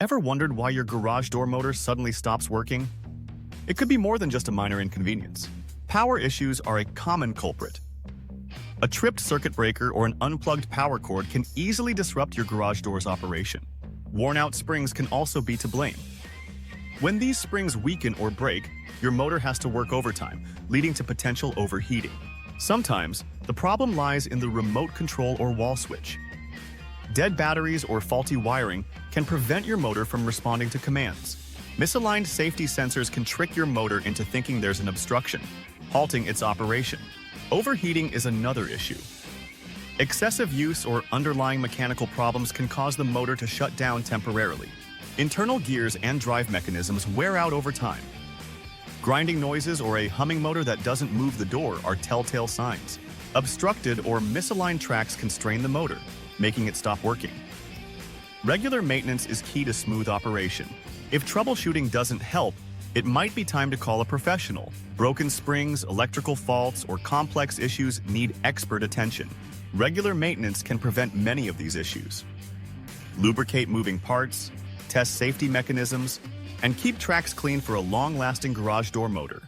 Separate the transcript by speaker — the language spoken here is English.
Speaker 1: Ever wondered why your garage door motor suddenly stops working? It could be more than just a minor inconvenience. Power issues are a common culprit. A tripped circuit breaker or an unplugged power cord can easily disrupt your garage door's operation. Worn-out springs can also be to blame. When these springs weaken or break, your motor has to work overtime, leading to potential overheating. Sometimes, the problem lies in the remote control or wall switch. Dead batteries or faulty wiring can prevent your motor from responding to commands. Misaligned safety sensors can trick your motor into thinking there's an obstruction, halting its operation. Overheating is another issue. Excessive use or underlying mechanical problems can cause the motor to shut down temporarily. Internal gears and drive mechanisms wear out over time. Grinding noises or a humming motor that doesn't move the door are telltale signs. Obstructed or misaligned tracks can strain the motor, making it stop working. Regular maintenance is key to smooth operation. If troubleshooting doesn't help, it might be time to call a professional. Broken springs, electrical faults, or complex issues need expert attention. Regular maintenance can prevent many of these issues. Lubricate moving parts, test safety mechanisms, and keep tracks clean for a long-lasting garage door motor.